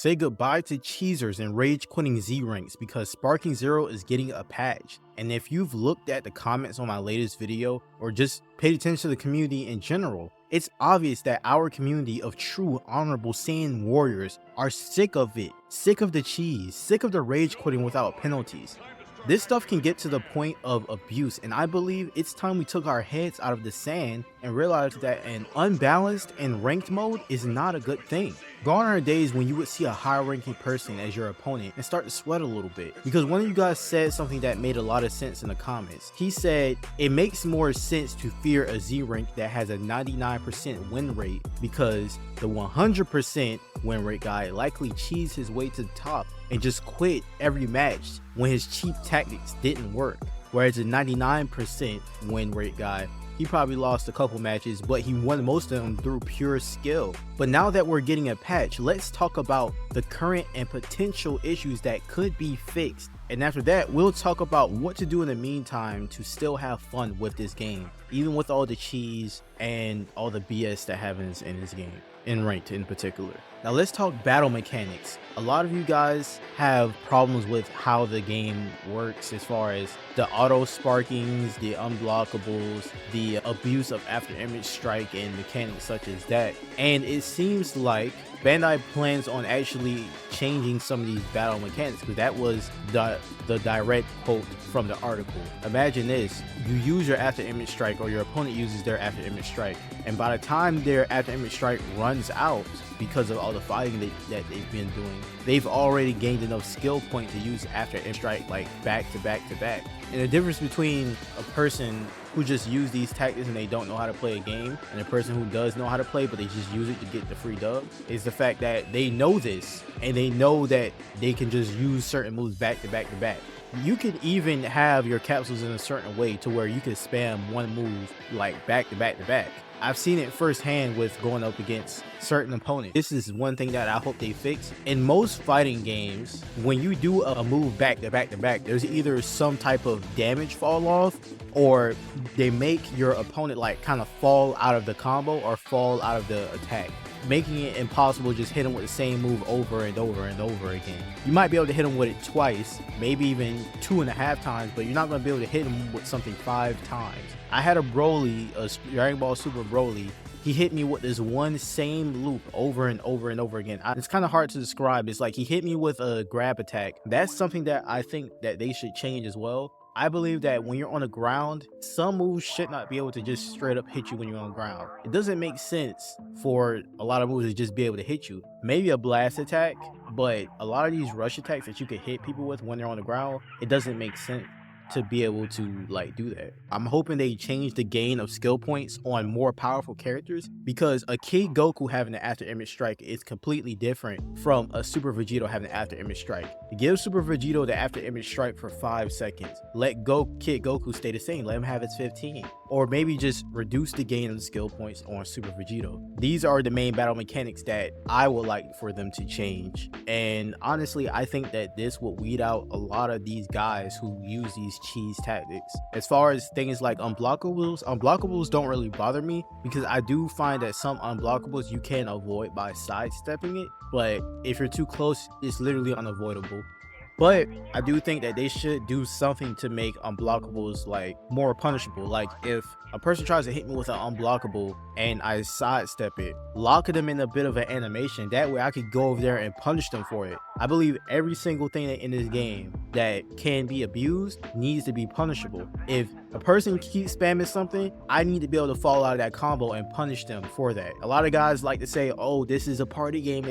Say goodbye to cheesers and rage quitting Z ranks because Sparking Zero is getting a patch. And if you've looked at the comments on my latest video or just paid attention to the community in general, it's obvious that our community of true honorable Saiyan warriors are sick of it, sick of the cheese, sick of the rage quitting without penalties. This stuff can get to the point of abuse, and I believe it's time we took our heads out of the sand and realized that an unbalanced and ranked mode is not a good thing. Gone are days when you would see a high ranking person as your opponent and start to sweat a little bit, because one of you guys said something that made a lot of sense in the comments. He said it makes more sense to fear a Z rank that has a 99% win rate because the 100% win rate guy likely cheesed his way to the top and just quit every match when his cheap tactics didn't work, whereas the 99% win rate guy, he probably lost a couple matches, but he won most of them through pure skill. But now that we're getting a patch, let's talk about the current and potential issues that could be fixed. And after that, we'll talk about what to do in the meantime to still have fun with this game, even with all the cheese and all the BS that happens in this game, in ranked in particular. Now let's talk battle mechanics. A lot of you guys have problems with how the game works as far as the auto sparkings, the unblockables, the abuse of after image strike and mechanics such as that. And it seems like Bandai plans on actually changing some of these battle mechanics, because that was the direct quote from the article. Imagine this: you use your after image strike, or your opponent uses their after image strike, and by the time their after image strike runs out, because of all the fighting that they've been doing, they've already gained enough skill point to use after image strike like back to back to back. And the difference between a person who just use these tactics and they don't know how to play a game, and a person who does know how to play but they just use it to get the free dub, is the fact that they know this and they know that they can just use certain moves back to back to back. You can even have your capsules in a certain way to where you can spam one move like back to back to back. I've seen it firsthand with going up against certain opponents. This is one thing that I hope they fix. In most fighting games, when you do a move back to back to back, there's either some type of damage fall off, or they make your opponent like kind of fall out of the combo or fall out of the attack, making it impossible to just hit them with the same move over and over and over again. You might be able to hit them with it twice, maybe even 2.5 times, but you're not going to be able to hit them with something 5 times. I had a Broly, a Dragon Ball Super Broly. He hit me with this one same loop over and over and over again. It's kind of hard to describe. It's like he hit me with a grab attack. That's something that I think that they should change as well. I believe that when you're on the ground, some moves should not be able to just straight up hit you when you're on the ground. It doesn't make sense for a lot of moves to just be able to hit you. Maybe a blast attack, but a lot of these rush attacks that you can hit people with when they're on the ground, it doesn't make sense to be able to like do that. I'm hoping they change the gain of skill points on more powerful characters, because a Kid Goku having an after image strike is completely different from a Super Vegito having an after image strike. Give Super Vegito the after image strike for 5 seconds. Let Kid Goku stay the same. Let him have his 15. Or maybe just reduce the gain of the skill points on Super Vegito. These are the main battle mechanics that I would like for them to change. And honestly, I think that this will weed out a lot of these guys who use these cheese tactics. As far as things like unblockables don't really bother me, because I do find that some unblockables you can avoid by sidestepping it, but if you're too close, it's literally unavoidable. But I do think that they should do something to make unblockables like more punishable. Like if a person tries to hit me with an unblockable and I sidestep it, lock them in a bit of an animation. That way I could go over there and punish them for it. I believe every single thing in this game that can be abused needs to be punishable. If a person keeps spamming something, I need to be able to fall out of that combo and punish them for that. A lot of guys like to say, oh, this is a party game.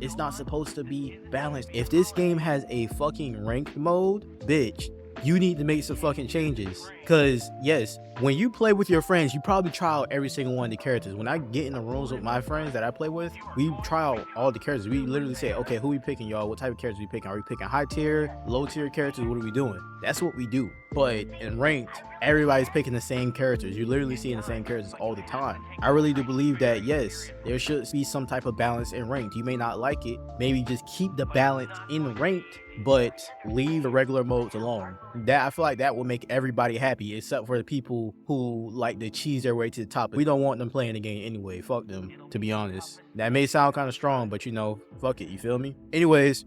It's not supposed to be balanced. If this game has a fucking ranked mode, bitch, you need to make some fucking changes. Cause yes, when you play with your friends, you probably try out every single one of the characters. When I get in the rooms with my friends that I play with, we try out all the characters. We literally say, okay, who we picking, y'all? What type of characters we picking? Are we picking high tier, low tier characters? What are we doing? That's what we do. But in ranked, everybody's picking the same characters. You're literally seeing the same characters all the time. I really do believe that yes, there should be some type of balance in ranked. You may not like it. Maybe just keep the balance in ranked, but leave the regular modes alone. That I feel like that will make everybody happy. happy, except for the people who like to cheese their way to the top. We don't want them playing the game anyway. Fuck them, to be honest. That may sound kind of strong, but you know, fuck it, you feel me? Anyways,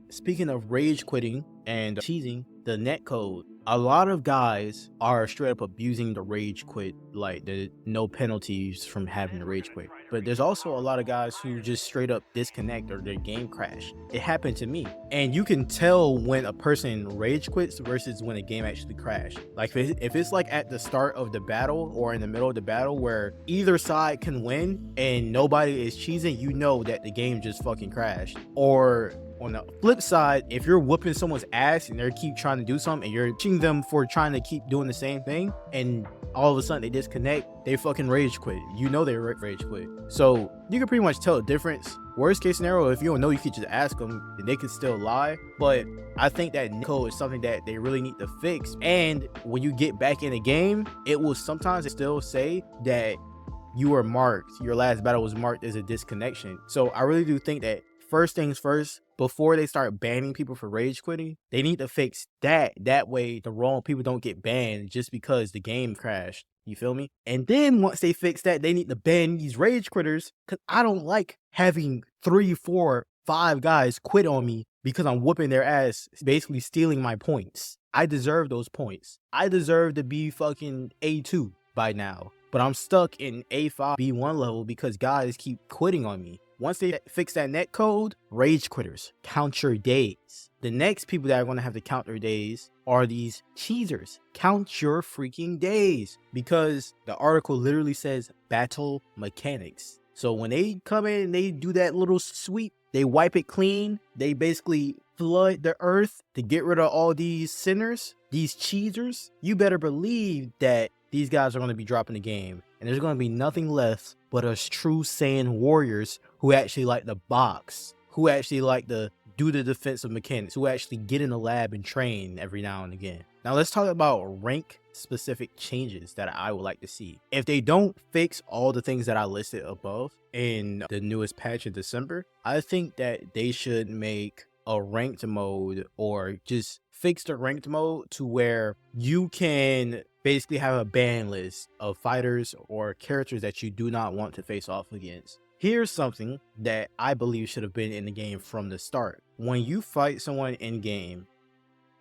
speaking of rage quitting and cheesing, the netcode. A lot of guys are straight up abusing the rage quit, like the no penalties from having the rage quit. But there's also a lot of guys who just straight up disconnect or their game crash. It happened to me. And you can tell when a person rage quits versus when a game actually crashed. Like if it's like at the start of the battle or in the middle of the battle where either side can win and nobody is cheesing, you know that the game just fucking crashed. Or on the flip side, if you're whooping someone's ass and they keep trying to do something and you're cheating them for trying to keep doing the same thing, and all of a sudden they disconnect, they fucking rage quit. You know they rage quit. So you can pretty much tell the difference. Worst case scenario, if you don't know, you could just ask them and they can still lie. But I think that code is something that they really need to fix. And when you get back in the game, it will sometimes still say that you were marked, your last battle was marked as a disconnection. So I really do think that first things first, before they start banning people for rage quitting, they need to fix that. That way the wrong people don't get banned just because the game crashed. You feel me? And then once they fix that, they need to ban these rage quitters, because I don't like having 3, 4, 5 guys quit on me because I'm whooping their ass, basically stealing my points. I deserve those points. I deserve to be fucking A2 by now, but I'm stuck in A5, B1 level because guys keep quitting on me. Once they fix that net code, rage quitters, count your days. The next people that are going to have to count their days are these cheesers. Count your freaking days, because the article literally says battle mechanics. So when they come in and they do that little sweep, they wipe it clean. They basically flood the earth to get rid of all these sinners, these cheesers. You better believe that these guys are going to be dropping the game, and there's going to be nothing left but us true Saiyan warriors who actually like to box, who actually like to do the defensive mechanics, who actually get in the lab and train every now and again. Now let's talk about rank specific changes that I would like to see. If they don't fix all the things that I listed above in the newest patch in December, I think that they should make a ranked mode, or just fix the ranked mode to where you can basically have a ban list of fighters or characters that you do not want to face off against. Here's something that I believe should have been in the game from the start. When you fight someone in game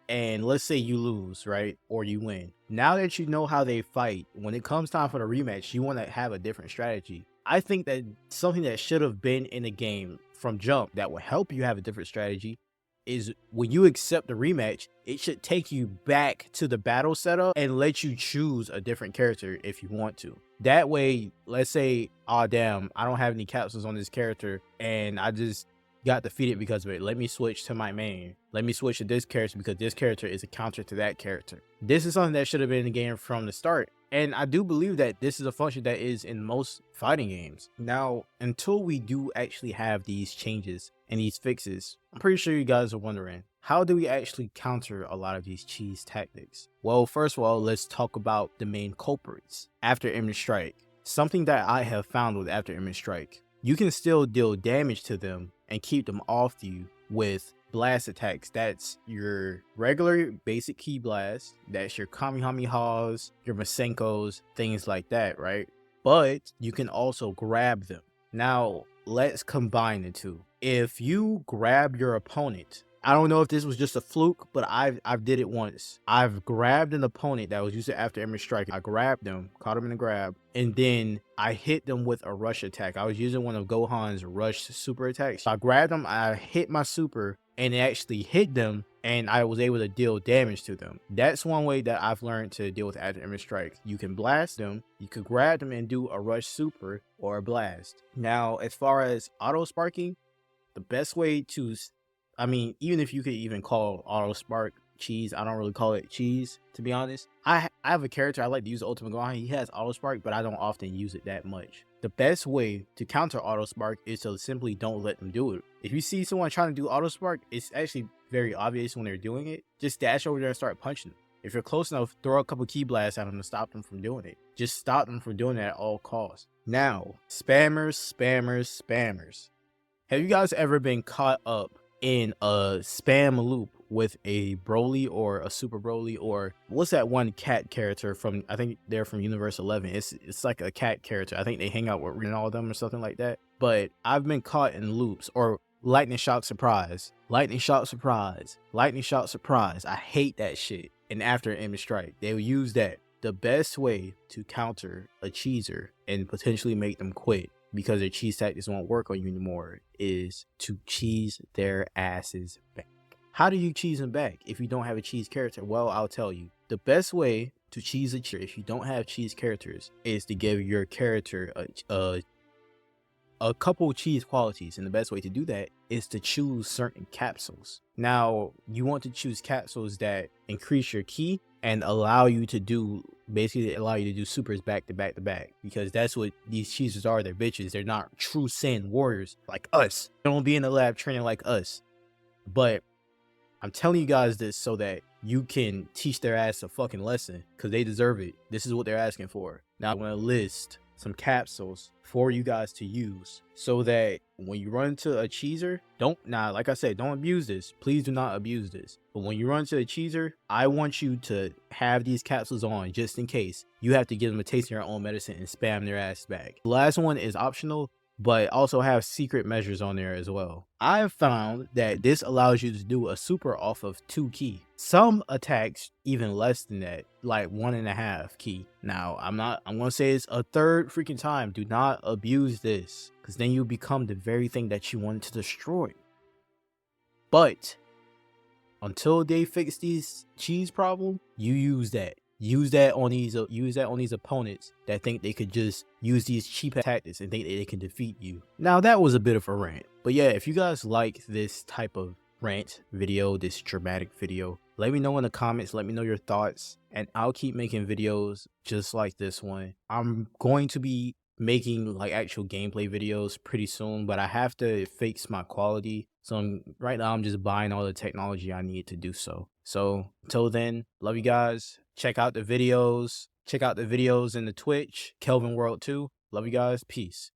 and let's say you lose, right? Or you win. Now that you know how they fight, when it comes time for the rematch, you want to have a different strategy. I think that something that should have been in the game from jump that will help you have a different strategy is when you accept the rematch, it should take you back to the battle setup and let you choose a different character if you want to. That way, let's say, oh damn, I don't have any capsules on this character and I just got defeated because of it. Let me switch to my main. Let me switch to this character because this character is a counter to that character. This is something that should have been in the game from the start. And I do believe that this is a function that is in most fighting games. Now, until we do actually have these changes and these fixes, I'm pretty sure you guys are wondering, how do we actually counter a lot of these cheese tactics? Well, first of all, let's talk about the main culprits. After image strike. Something that I have found with after image strike, you can still deal damage to them and keep them off you with blast attacks. That's your regular basic key blast, that's your Kamehamehas, your Masenkos, things like that, right? But you can also grab them. Now let's combine the two. If you grab your opponent, I don't know if this was just a fluke, but I've did it once. I've grabbed an opponent that was using after image strike. I grabbed them, caught them in a grab, and then I hit them with a rush attack. I was using one of Gohan's rush super attacks. So I grabbed them, I hit my super, and it actually hit them, and I was able to deal damage to them. That's one way that I've learned to deal with after image strike. You can blast them, you could grab them and do a rush super or a blast. Now, as far as auto sparking, the best way to, I mean, even if you could even call auto spark cheese, I don't really call it cheese, to be honest. I have a character I like to use, Ultimate Gohan. He has auto spark, but I don't often use it that much. The best way to counter auto spark is to simply don't let them do it. If you see someone trying to do auto spark, it's actually very obvious when they're doing it. Just dash over there and start punching them. If you're close enough, throw a couple key blasts at them to stop them from doing it. Just stop them from doing it at all costs. Now, spammers. Have you guys ever been caught up in a spam loop with a Broly or a Super Broly, or what's that one cat character from, I think they're from Universe 11. It's like a cat character. I think they hang out with Ronaldo or something like that. But I've been caught in loops, or lightning shock surprise, lightning shock surprise, lightning shock surprise. I hate that shit. And after Image Strike, they will use that. The best way to counter a cheeser and potentially make them quit because their cheese tactics won't work on you anymore is to cheese their asses back. How do you cheese them back if you don't have a cheese character? Well, I'll tell you. The best way to cheese a cheeser if you don't have cheese characters is to give your character a couple cheese qualities, and the best way to do that is to choose certain capsules. Now, you want to choose capsules that increase your ki and allow you to do, basically allow you to do supers back to back to back, because that's what these cheesers are. They're bitches. They're not true Saiyan warriors like us. They don't be in the lab training like us. But I'm telling you guys this so that you can teach their ass a fucking lesson, because they deserve it. This is what they're asking for. Now I'm going to list some capsules for you guys to use so that when you run into a cheeser, like I said, don't abuse this. Please do not abuse this. But when you run into a cheeser, I want you to have these capsules on just in case you have to give them a taste of your own medicine and spam their ass back. The last one is optional, but also have secret measures on there as well. I have found that this allows you to do a super off of 2 ki. Some attacks even less than that, like 1.5 ki. Now, I'm gonna say it's a third freaking time. Do not abuse this, because then you become the very thing that you wanted to destroy. But until they fix these cheese problem, you use that. Use that on these opponents that think they could just use these cheap tactics and think that they can defeat you. Now, that was a bit of a rant, but yeah, if you guys like this type of rant video, this dramatic video, let me know in the comments. Let me know your thoughts, and I'll keep making videos just like this one. I'm going to be making like actual gameplay videos pretty soon, but I have to fix my quality. So right now I'm just buying all the technology I need to do so. So until then, love you guys. Check out the videos. Check out the videos in the Twitch, Kelvin World 2. Love you guys. Peace.